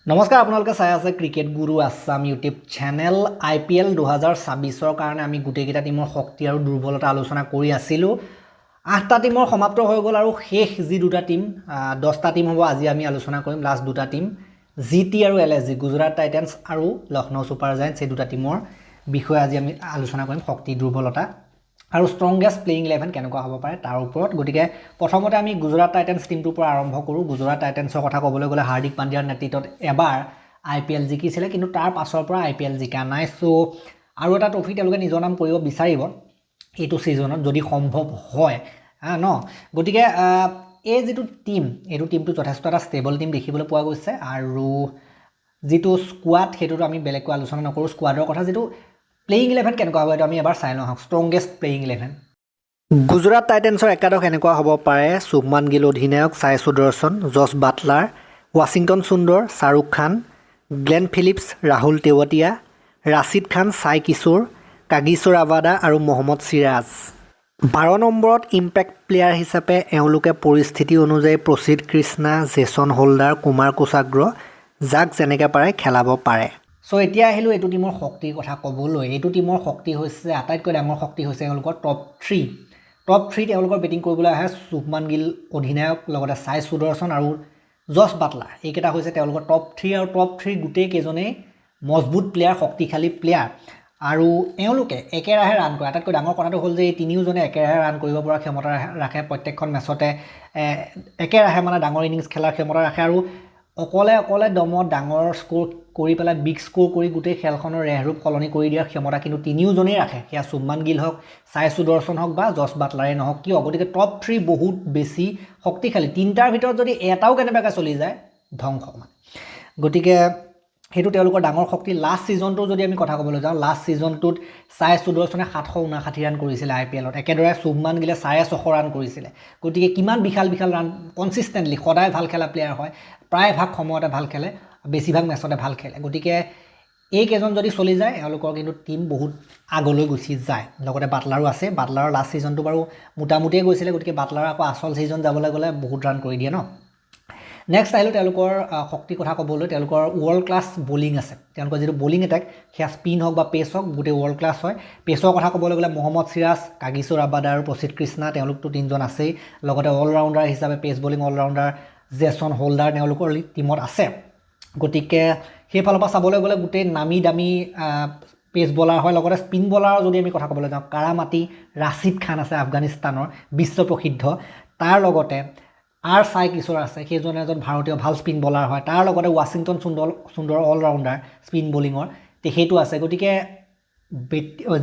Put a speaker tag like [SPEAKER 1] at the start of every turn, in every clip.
[SPEAKER 1] নমস্কাৰ আপোনালোকে চাই আছে ক্ৰিকেট গুৰু আছাম ইউটিউব চেনেল IPL 2026ৰ কাৰণে আমি গোটেইকেইটা টিমৰ শক্তি আৰু দুৰ্বলতা আলোচনা কৰি আছিলোঁ 8টা টিমৰ সমাপ্ত হৈ গ'ল আৰু শেষ যি দুটা টিম 10টা টিম হ'ব আজি আমি আলোচনা কৰিম লাষ্ট দুটা টিম GT আৰু LSG গুজৰাট টাইটেন্স আৰু লখনৌ ছুপাৰ জায়েন্টছ এই দুটা টিমৰ বিষয়ে আজি আমি আলোচনা কৰিম শক্তি দুৰ্বলতা আৰু ষ্ট্ৰংগেষ্ট প্লেইং 11 কেনেকুৱা হ'ব পাৰে তাৰ ওপৰত গতিকে প্ৰথমতে আমি গুজৰাট টাইটেন্স টিমটোৰ পৰা আৰম্ভ কৰোঁ গুজৰাট টাইটেন্সৰ কথা ক'বলৈ গ'লে হাৰ্দিক পাণ্ডিয়াৰ নেতৃত্বত এবাৰ IPL জিকিছিলে কিন্তু তাৰ পাছৰ পৰা IPL জিকা নাই সো আৰু এটা ট্ৰফি তেওঁলোকে নিজৰ নাম কৰিব বিচাৰিব এইটো সিজনত যদি সম্ভৱ হয় ন গতিকে এই যেটো টিম এইটো টিমটো যথেষ্ট এটা ষ্টেবল টিম দেখিবলৈ পোৱা গৈছে আৰু যেটো স্কোৱাড হেতুটো আমি বেলেগকৈ আলোচনা নকৰোঁ স্কোৱাডৰ কথা যেটো প্লেইং 11 কেনেকুৱা হ'ব এটা আমি এবাৰ চাই লওঁ ষ্ট্ৰংগেষ্ট প্লেইং 11 গুজৰাট টাইটেন্সৰ একাদশ এনেকুৱা হ'ব পাৰে শুভমান গিল অধিনায়ক সাই সুদৰ্শন জছ বাটলাৰ ৱাশ্বিংটন সুন্দৰ শাহৰুখ খান গ্লেন ফিলিপছ ৰাহুল তেৱতীয়া ৰাছিদ খান সাই কিশোৰ কাগিছৰ আৱাদা আৰু মহম্মদ সিৰাজ 12 নম্বৰত ইম্পেক্ট প্লেয়াৰ হিচাপে এওঁলোকে পৰিস্থিতি অনুযায়ী প্ৰসিদ্ধ কৃষ্ণা জেছন হোল্ডাৰ কুমাৰ কুছাগ্ৰ যাক যেনেকৈ পাৰে খেলাব পাৰে সো এতিয়া আহিলোঁ এইটো টিমৰ শক্তিৰ কথা ক'বলৈ এইটো টিমৰ শক্তি হৈছে আটাইতকৈ ডাঙৰ শক্তি হৈছে এওঁলোকৰ টপ 3 তেওঁলোকৰ বেটিং কৰিবলৈ আহে শুভমান গিল অধিনায়ক লগতে সাই সুদৰ্শন আৰু জছ বাটলাৰ এইকেইটা হৈছে তেওঁলোকৰ টপ 3 আৰু টপ 3 গোটেই কেইজনেই মজবুত প্লেয়াৰ শক্তিশালী প্লেয়াৰ আৰু এওঁলোকে একেৰাহে ৰান কৰে আটাইতকৈ ডাঙৰ কথাটো হ'ল যে এই তিনিওজনে একেৰাহে ৰান কৰিব পৰা ক্ষমতা ৰাখে প্ৰত্যেকখন মেচতে একেৰাহে মানে ডাঙৰ ইনিংছ খেলাৰ ক্ষমতা ৰাখে আৰু অকলে দমত ডাঙৰ স্কোৰ কৰি পেলাই বিগ স্কোৰ কৰি গোটেই খেলখনৰ ৰেহৰূপ সলনি কৰি দিয়াৰ ক্ষমতা কিন্তু তিনিওজনেই ৰাখে সেয়া শুভমান গিল হওক সাই সুদৰ্শন হওক বা জছ বাটলাৰে নহওক কিয় গতিকে টপ 3 বহুত বেছি শক্তিশালী তিনিটাৰ ভিতৰত যদি এটাও কেনেবাকৈ চলি যায় ধ্বংস মানে গতিকে হেতু তেওঁলোকৰ ডাঙৰ শক্তি লাষ্ট সিজনটো যদি আমি কথা ক'বলৈ যাওঁ লাষ্ট সিজনটোত সাই সুদৰ্শনে 759 ৰান কৰিছিলে IPLত একেদৰে শুভমান গিলে 650 ৰান কৰিছিলে গতিকে কিমান বিশাল ৰান কনসিস্টেন্টলি সদায় ভাল খেলা প্লেয়াৰ হয় প্ৰায় ভাগ সময়তে ভাল খেলে বেছিভাগ মেচতে ভাল খেলে গতিকে এই কেজন যদি চলি যায় এওঁলোকৰ কিন্তু টিম বহুত আগলৈ গুচি যায় লগতে বাটলাৰো আছে বাটলাৰৰ লাষ্ট সিজনটো বাৰু মোটামুটিয়ে গৈছিলে গতিকে বাটলাৰ আকৌ আসল সিজন যাবলৈ গ'লে বহুত ৰান কৰি দিয়ে ন নেক্সট আহিলোঁ তেওঁলোকৰ শক্তি কথা ক'বলৈ তেওঁলোকৰ ৱৰ্ল্ড ক্লাছ বলিং আছে তেওঁলোকৰ যেটো বলিং এটেক সেয়া স্পিন হওক বা পেচ হওক গোটেই ৱৰ্ল্ড ক্লাছ হয় পেচৰ কথা ক'বলৈ গ'লে মহম্মদ সিৰাজ কাগিছৰ আৱাদা আৰু প্ৰসিদ্ধ কৃষ্ণা তেওঁলোকতো তিনিজন আছেই লগতে অলৰাউণ্ডাৰ হিচাপে pace bowling allrounder Jason Holder তেওঁলোকৰ টিমত আছে গতিকে সেইফালৰ পৰা চাবলৈ গ'লে গোটেই নামি দামী পেচ বলাৰ হয় লগতে স্পিন বলাৰৰ যদি আমি কথা ক'বলৈ যাওঁ কাৰামাটি ৰাছিদ খান আছে আফগানিস্তানৰ বিশ্ব প্ৰসিদ্ধ তাৰ লগতে সাই কিশোৰ আছে সেইজন এজন ভাৰতীয় ভাল স্পিন বলাৰ হয় তাৰ লগতে ৱাশ্বিংটন সুন্দৰ অলৰাউণ্ডাৰ স্পিন বলিঙৰ সেইটো আছে গতিকে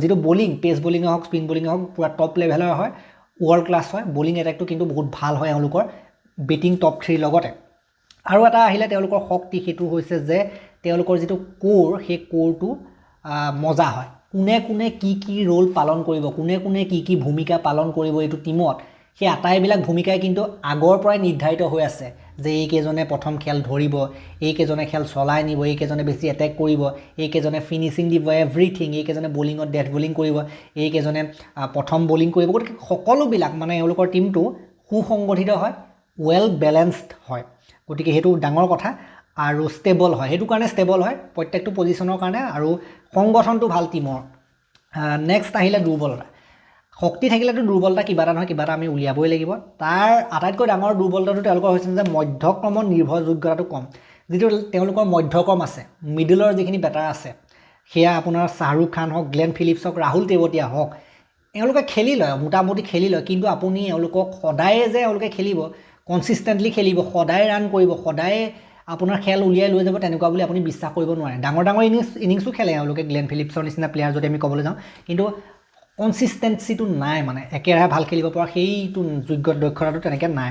[SPEAKER 1] যেটো বলিং পেচ বলিঙে হওক স্পিন বলিঙে হওক পুৰা টপ লেভেলৰ হয় ৱৰ্ল্ড ক্লাছ হয় বলিং এটেকটো কিন্তু বহুত ভাল হয় এওঁলোকৰ বেটিং টপ 3 লগতে আৰু এটা আহিলে তেওঁলোকৰ শক্তি হেতু হৈছে যে তেওঁলোকৰ যেটো কোৰ সেই কোৰটো মজা হয় কোনে কি ৰোল পালন কৰিব কোনে কি ভূমিকা পালন কৰিব এইটো টিমত সেই আটাইবিলাক ভূমিকাই কিন্তু আগৰ পৰাই নিৰ্ধাৰিত হৈ আছে যে এই কেজনে প্ৰথম খেল ধৰিব এই কেজনে খেল চলাই নিব এই কেজনে বেছি এটেক কৰিব এই কেজনে ফিনিশিং দিব এভৰিথিং এই কেজনে বলিঙত ডেথ বলিং কৰিব এই কেজনে প্ৰথম বলিং কৰিব গতিকে সকলোবিলাক মানে এওঁলোকৰ টিমটো সুসংগঠিত হয় ৱেল বেলেন্সড হয় গতিকে হেতু ডাঙৰ কথা আৰু ষ্টেবল হয় হেতু কাৰণে ষ্টেবল হয় প্ৰত্যেকটো পজিশনৰ কাৰণে আৰু সংগঠনটো ভাল টিমৰ নেক্সট আহিলে দুৰ্বলতা শক্তি থাকিলেতো দুৰ্বলতা কিবা এটা নহয় কিবা এটা আমি উলিয়াবই লাগিব তাৰ আটাইতকৈ ডাঙৰ দুৰ্বলতাটো তেওঁলোকৰ হৈছে যে মধ্যক্ৰমৰ নিৰ্ভৰযোগ্যতাটো কম যেটো তেওঁলোকৰ মধ্যক্ৰম আছে মিডলৰ যিখিনি বেটাৰ আছে সেয়া আপোনাৰ শাহৰুখ খান হওক গ্লেন ফিলিপছ হওক ৰাহুল তেৱতীয়া হওক এওঁলোকে খেলি লয় মোটামুটি খেলি লয় কিন্তু আপুনি এওঁলোকক সদায় যে এওঁলোকে খেলিব কনসিস্টেন্টলি খেলিব সদায় ৰান কৰিব সদায় আপোনাৰ খেল উলিয়াই লৈ যাব তেনেকুৱা বুলি আপুনি বিশ্বাস কৰিব নোৱাৰে ডাঙৰ ইনিংছো খেলে এওঁলোকে গ্লেন ফিলিপছৰ নিচিনা প্লেয়াৰ যদি আমি ক'বলৈ যাওঁ কিন্তু কনসিস্টেন্সিটো নাই মানে একেৰাহে ভাল খেলিব পৰা সেইটো যোগ্য দক্ষতাটো তেনেকৈ নাই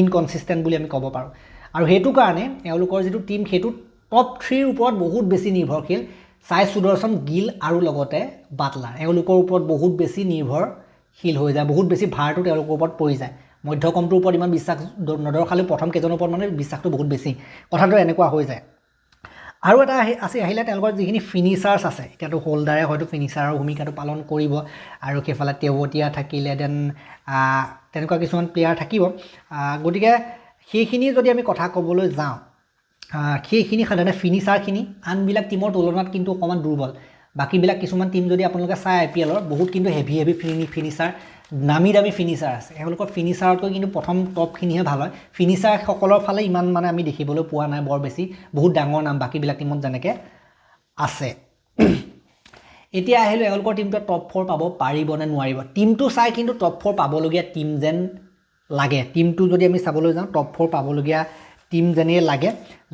[SPEAKER 1] ইনকনসিস্টেন্ট বুলি আমি ক'ব পাৰোঁ আৰু হেতু কাৰণে এওঁলোকৰ যেটো টিম হেতু টপ 3 ওপৰত বহুত বেছি নিৰ্ভৰশীল সাই সুদৰ্শন গিল আৰু লগতে বাটলাৰ এওঁলোকৰ ওপৰত বহুত বেছি নিৰ্ভৰশীল হৈ যায় বহুত বেছি ভাৰটো তেওঁলোকৰ ওপৰত পৰি যায় মধ্যক্ৰমটোৰ ওপৰত ইমান বিশ্বাস নদৰ্শালে প্ৰথম কেজনৰ ওপৰত মানে বিশ্বাসটো বহুত বেছি কথাটো এনেকুৱা হৈ যায় আৰু এটা আহিলে তেওঁলোকৰ যিখিনি ফিনিচাৰ্ছ আছে এতিয়াতো হোল্ডাৰে হয়তো ফিনিচাৰৰ ভূমিকাটো পালন কৰিব আৰু কেফালে তেৱতীয়া থাকিলে দেন তেনেকুৱা কিছুমান প্লেয়াৰ থাকিব গতিকে সেইখিনি যদি আমি কথা ক'বলৈ যাওঁ সেইখিনি সাধাৰণতে ফিনিচাৰখিনি আনবিলাক টীমৰ তুলনাত কিন্তু অকণমান দুৰ্বল বাকীবিলাক কিছুমান টীম যদি আপোনালোকে চাই IPLৰ বহুত কিন্তু হেভি ফিনিচাৰ নামী দামী ফিনিচাৰ আছে এওঁলোকৰ ফিনিচাৰতকৈ কিন্তু প্ৰথম টপখিনিহে ভাল হয় ফিনিচাৰসকলৰ ফালে ইমান মানে আমি দেখিবলৈ পোৱা নাই বৰ বেছি বহুত ডাঙৰ নাম বাকীবিলাক টীমত যেনেকৈ আছে এতিয়া আহিলোঁ এওঁলোকৰ টীমটোৱে টপ 4 পাব পাৰিব নে নোৱাৰিব টীমটো চাই কিন্তু টপ 4 পাবলগীয়া টীম যেন লাগে টীমটো যদি আমি চাবলৈ যাওঁ টপ 4 পাবলগীয়া টীম যেনেই লাগে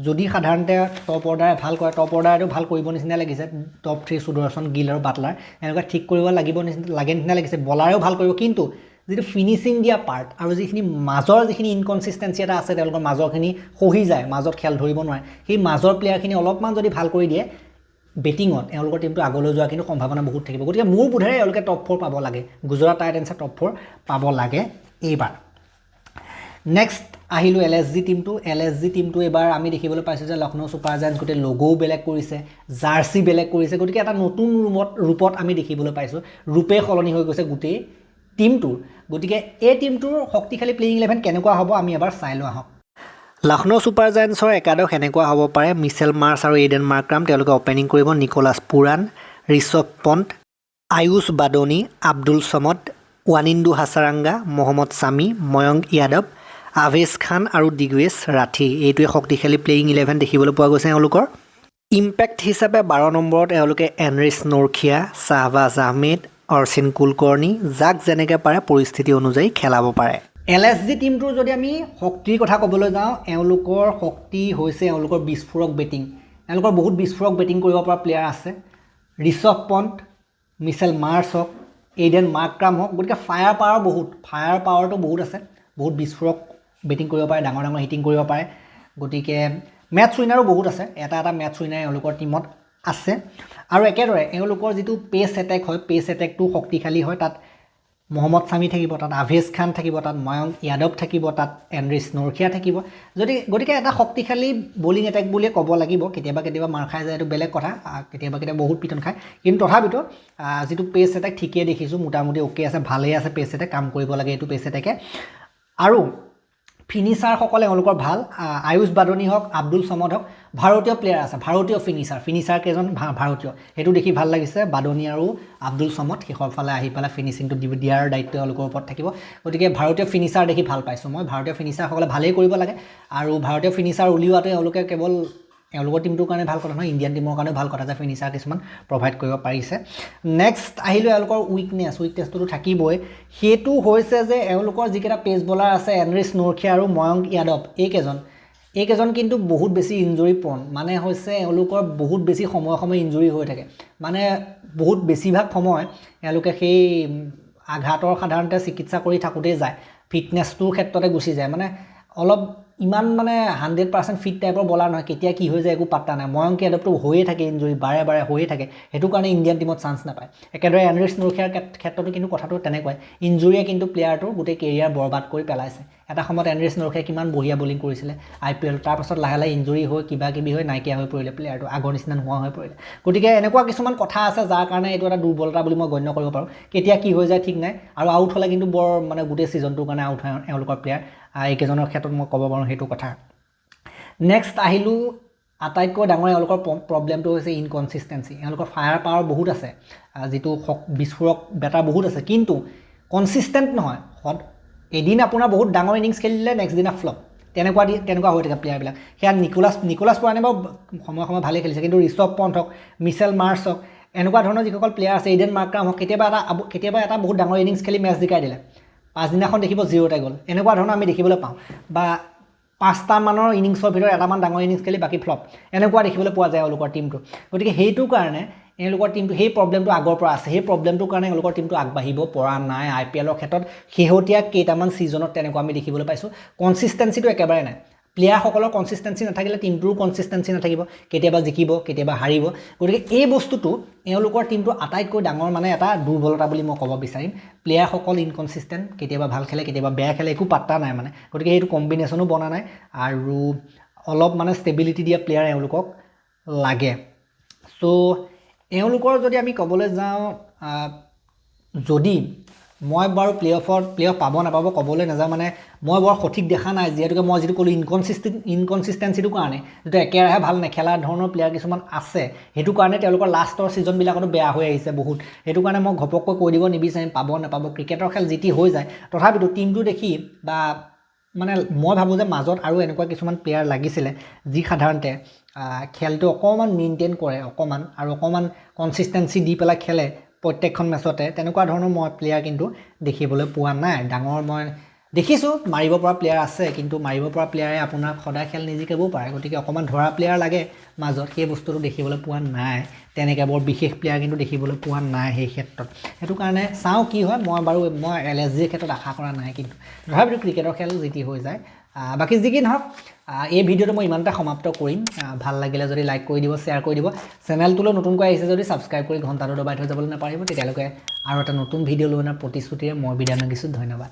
[SPEAKER 1] যদি সাধাৰণতে টপ অৰ্ডাৰে ভাল কৰে টপ অৰ্ডাৰটো ভাল কৰিব নিচিনা লাগিছে টপ 3 সুদৰ্শন গিল আৰু বাটলাৰ এনেকুৱা ঠিক কৰিব লাগিব নিচিনা লাগিছে বলাৰেও ভাল কৰিব কিন্তু যিটো ফিনিচিং দিয়া পাৰ্ট আৰু যিখিনি মাজৰ যিখিনি ইনকনসিষ্টেন্সি এটা আছে তেওঁলোকৰ মাজৰখিনি খহি যায় মাজত খেল ধৰিব নোৱাৰে সেই মাজৰ প্লেয়াৰখিনি অলপমান যদি ভাল কৰি দিয়ে বেটিঙত এওঁলোকৰ টীমটো আগলৈ যোৱা কিন্তু সম্ভাৱনা বহুত থাকিব গতিকে মোৰ বোধেৰে এওঁলোকে টপ 4 পাব লাগে গুজৰাট টাইটেন্সে টপ 4 পাব লাগে এইবাৰ নেক্সট আহিলোঁ LSG টিমটো এবাৰ আমি দেখিবলৈ পাইছোঁ যে লক্ষ্ণৌ ছুপাৰ জায়ান্টছ গোটেই লগোও বেলেগ কৰিছে জাৰ্চি বেলেগ কৰিছে গতিকে এটা নতুন ৰূপত আমি দেখিবলৈ পাইছোঁ ৰূপে সলনি হৈ গৈছে গোটেই টিমটোৰ গতিকে এই টিমটোৰ শক্তিশালী প্লেয়িং 11 কেনেকুৱা হ'ব আমি এবাৰ চাই লোৱা হওক লক্ষ্ণৌ ছুপাৰ জায়ান্টছৰ একাদশ এনেকুৱা হ'ব পাৰে মিচেল মাৰ্চ আৰু এইডেন মাৰ্ক্ৰাম তেওঁলোকে অপেনিং কৰিব নিকোলাছ পুৰাণ ঋষভ পন্ট আয়ুষ বাদনী আব্দুল সমদ ৱানিন্দু হাছাৰাংগা মহম্মদ ছামি ময়ংক য়াদৱ আভেশ খান আৰু দিগ্বেশ ৰাঠি এইটোৱে শক্তিশালী প্লেয়িং 11 দেখিবলৈ পোৱা গৈছে এওঁলোকৰ ইম্পেক্ট হিচাপে 12 নম্বৰত এওঁলোকে এনৰিছ নৰখিয়া শ্বাহবাজ আহমেদ অৰ্চিন কুলকৰ্ণী যাক যেনেকৈ পাৰে পৰিস্থিতি অনুযায়ী খেলাব পাৰে LSG টিমটোৰ যদি আমি শক্তিৰ কথা ক'বলৈ যাওঁ এওঁলোকৰ শক্তি হৈছে এওঁলোকৰ বিস্ফোৰক বেটিং এওঁলোকৰ বহুত বিস্ফোৰক বেটিং কৰিব পৰা প্লেয়াৰ আছে ঋষভ পন্ট মিচেল মাৰ্চ হওক এইডেন মাৰ্ক্ৰাম হওক গতিকে ফায়াৰ পাৱাৰটো বহুত আছে বহুত বিস্ফোৰক বেটিং কৰিব পাৰে ডাঙৰ হিটিং কৰিব পাৰে গতিকে মেটচ উইনাৰো বহুত আছে এটা মেটচ উইনাৰ এওঁলোকৰ টীমত আছে আৰু একেদৰে এওঁলোকৰ যিটো পেচ এটেক হয় পেচ এটেকটো শক্তিশালী হয় তাত মহম্মদ ছামি থাকিব তাত আভেশ খান থাকিব তাত ময়ংক য়াদৱ থাকিব তাত এনৰিছ নৰখিয়া থাকিব গতিকে এটা শক্তিশালী বলিং এটেক বুলিয়ে ক'ব লাগিব কেতিয়াবা মাৰ খাই যায় এইটো বেলেগ কথা কেতিয়াবা বহুত পিটন খায় কিন্তু তথাপিতো যিটো পেচ এটেক ঠিকেই দেখিছোঁ মোটামুটি অ'কে আছে ভালেই আছে পেচ এটেক কাম কৰিব লাগে এইটো পেচ এটেকে আৰু ফিনিচাৰসকলে এওঁলোকৰ ভাল আয়ুষ বাদনী হওক আব্দুল সমদ হওক ভাৰতীয় প্লেয়াৰ আছে ভাৰতীয় ফিনিচাৰ কেইজন ভাৰতীয় সেইটো দেখি ভাল লাগিছে বাদনী আৰু আব্দুল সমদ শেষৰ ফালে আহি পেলাই ফিনিচিংটো দিয়াৰ দায়িত্ব এওঁলোকৰ ওপৰত থাকিব গতিকে ভাৰতীয় ফিনিচাৰ দেখি ভাল পাইছোঁ মই ভাৰতীয় ফিনিচাৰসকলে ভালেই কৰিব লাগে আৰু ভাৰতীয় ফিনিচাৰ উলিওৱাটো এওঁলোকে কেৱল এওঁলোকৰ টিমটোৰ কাৰণে ভাল কথা নহয় ইণ্ডিয়ান টিমৰ কাৰণেও ভাল কথা যে ফিনিচাৰ কিছুমান প্ৰভাইড কৰিব পাৰিছে নেক্সট আহিলোঁ এওঁলোকৰ উইকনেছটোতো থাকিবই সেইটো হৈছে যে এওঁলোকৰ যিকেইটা পেচ বলাৰ আছে এনৰিছ নৰখিয়া আৰু ময়ংক য়াদৱ এইকেইজন কিন্তু বহুত বেছি ইঞ্জুৰি প্ৰন মানে হৈছে এওঁলোকৰ বহুত বেছি সময় ইঞ্জুৰি হৈ থাকে মানে বহুত বেছিভাগ সময় এওঁলোকে সেই আঘাতৰ সাধাৰণতে চিকিৎসা কৰি থাকোঁতেই যায় ফিটনেছটোৰ ক্ষেত্ৰতে গুচি যায় মানে অলপ ইমান মানে 100% ফিট টাইপৰ বলাৰ নহয় কেতিয়া কি হৈ যায় একো পাত্তা নাই ময়ংক য়াদৱটো হৈয়ে থাকে ইঞ্জুৰি বাৰে হৈয়ে থাকে সেইটো কাৰণে ইণ্ডিয়ান টিমত চান্স নাপায় একেদৰে এনৰিছ নৰখিয়াৰ ক্ষেত্ৰতো কিন্তু কথাটো তেনেকুৱাই ইঞ্জুৰিয়ে কিন্তু প্লেয়াৰটোৰ গোটেই কেৰিয়াৰ বৰবাদ কৰি পেলাইছে এটা সময়ত এনৰিছ নৰখিয়াই কিমান বঢ়িয়া বলিং কৰিছিলে IPL তাৰপাছত লাহে ইঞ্জুৰি হৈ কিবাকিবি হৈ নাইকিয়া হৈ পৰিলে প্লেয়াৰটো আগৰ নিচিনা নোহোৱা হৈ পৰিলে গতিকে এনেকুৱা কিছুমান কথা আছে যাৰ কাৰণে এইটো এটা দুৰ্বলতা বুলি মই গণ্য কৰিব পাৰোঁ কেতিয়া কি হৈ যায় ঠিক নাই আৰু আউট হ'লে কিন্তু বৰ মানে গোটেই ছিজনটোৰ কাৰণে আউট হয় এওঁলোকৰ প্লেয়াৰ এইকেইজনৰ ক্ষেত্ৰত মই ক'ব পাৰোঁ সেইটো কথা নেক্সট আহিলোঁ আটাইতকৈ ডাঙৰ এওঁলোকৰ প্ৰব্লেমটো হৈছে ইনকনসিষ্টেন্সি এওঁলোকৰ ফায়াৰ পাৱাৰ বহুত আছে যিটো বিস্ফোৰক বেটাৰ বহুত আছে কিন্তু কনচিষ্টেণ্ট নহয় এদিন আপোনাৰ বহুত ডাঙৰ ইনিংছ খেলিলে নেক্সট দিনা ফ্লপ তেনেকুৱা হৈ থাকে প্লেয়াৰবিলাক সেয়া নিকোলাছ পুৰাণে বাৰু সময় ভালেই খেলিছে কিন্তু ঋষভ পন্ট হওক মিচেল মাৰ্চ হওক এনেকুৱা ধৰণৰ যিসকল প্লেয়াৰ আছে এইডেন মাৰ্ক্ৰাম হওক কেতিয়াবা এটা বহুত ডাঙৰ ইনিংছ খেলি মেচ জিকাই দিলে পাছদিনাখন দেখিব 0তে গ'ল এনেকুৱা ধৰণৰ আমি দেখিবলৈ পাওঁ বা 5টা মানৰ ইনিংছৰ ভিতৰত এটামান ডাঙৰ ইনিংছ খেলি বাকী ফ্লপ এনেকুৱা দেখিবলৈ পোৱা যায় এওঁলোকৰ টিমটো গতিকে সেইটো কাৰণে এওঁলোকৰ টিমটো সেই প্ৰব্লেমটো আগৰ পৰা আছে সেই প্ৰব্লেমটোৰ কাৰণে এওঁলোকৰ টিমটো আগবাঢ়িব পৰা নাই IPLৰ ক্ষেত্ৰত শেহতীয়া কেইটামান ছিজনত তেনেকুৱা আমি দেখিবলৈ পাইছোঁ কনচিষ্টেন্সিটো একেবাৰে নাই প্লেয়াৰসকলৰ কনচিষ্টেন্সি নাথাকিলে টিমটোৰো কনচিষ্টেন্সি নাথাকিব কেতিয়াবা জিকিব কেতিয়াবা হাৰিব গতিকে এই বস্তুটো এওঁলোকৰ টিমটো আটাইতকৈ ডাঙৰ মানে এটা দুৰ্বলতা বুলি মই ক'ব বিচাৰিম প্লেয়াৰসকল ইনকনচিষ্টেণ্ট কেতিয়াবা ভাল খেলে কেতিয়াবা বেয়া খেলে একো পাত্তা নাই মানে গতিকে সেইটো কম্বিনেশ্যনো বনা নাই আৰু অলপ মানে ষ্টেবিলিটি দিয়া প্লেয়াৰ এওঁলোকক লাগে চ' এওঁলোকৰ যদি আমি ক'বলৈ যাওঁ যদি মই বাৰু প্লে অফ পাব নাপাব ক'বলৈ নাযাওঁ মানে মই বৰ সঠিক দেখা নাই যিহেতুকে মই যিটো ক'লোঁ ইনকনচিষ্টেঞ্চিটোৰ কাৰণে যিটো একেৰাহে ভাল নেখেলা ধৰণৰ প্লেয়াৰ কিছুমান আছে সেইটো কাৰণে তেওঁলোকৰ লাষ্টৰ ছিজনবিলাকতো বেয়া হৈ আহিছে বহুত সেইটো কাৰণে মই ঘপককৈ কৈ দিব নিবিচাৰিম পাব নাপাব ক্ৰিকেটৰ খেল যি টি হৈ যায় তথাপিতো টিমটো দেখি বা মানে মই ভাবোঁ যে মাজত আৰু এনেকুৱা কিছুমান প্লেয়াৰ লাগিছিলে যি সাধাৰণতে খেলটো অকণমান মেইনটেইন কৰে অকণমান কনচিষ্টেঞ্চি দি পেলাই খেলে প্ৰত্যেকখন মেচতে তেনেকুৱা ধৰণৰ মই প্লেয়াৰ কিন্তু দেখিবলৈ পোৱা নাই ডাঙৰ মই দেখিছোঁ মাৰিব পৰা প্লেয়াৰ আছে কিন্তু মাৰিব পৰা প্লেয়াৰে আপোনাক সদায় খেল নিজিকাবও পাৰে গতিকে অকণমান ধৰা প্লেয়াৰ লাগে মাজত সেই বস্তুটো দেখিবলৈ পোৱা নাই তেনেকৈ বৰ বিশেষ প্লেয়াৰ কিন্তু দেখিবলৈ পোৱা নাই সেই ক্ষেত্ৰত সেইটো কাৰণে চাওঁ কি হয় মই LSGৰ ক্ষেত্ৰত আশা কৰা নাই কিন্তু তথাপিতো ক্ৰিকেটৰ খেল যি টি হৈ যায় বাকী যি কি নহওক এই ভিডিঅ'টো মই ইমানতে সমাপ্ত কৰিম ভাল লাগিলে যদি লাইক কৰি দিব শ্বেয়াৰ কৰি দিব চেনেলটোলৈ নতুনকৈ আহিছে যদি ছাবস্ক্ৰাইব কৰি ঘণ্টাটো দবাই থৈ যাবলৈ নাপাহৰিব তেতিয়ালৈকে আৰু এটা নতুন ভিডিঅ' লৈ অনাৰ প্ৰতিশ্ৰুতিৰে মই বিদায় মাগিছোঁ ধন্যবাদ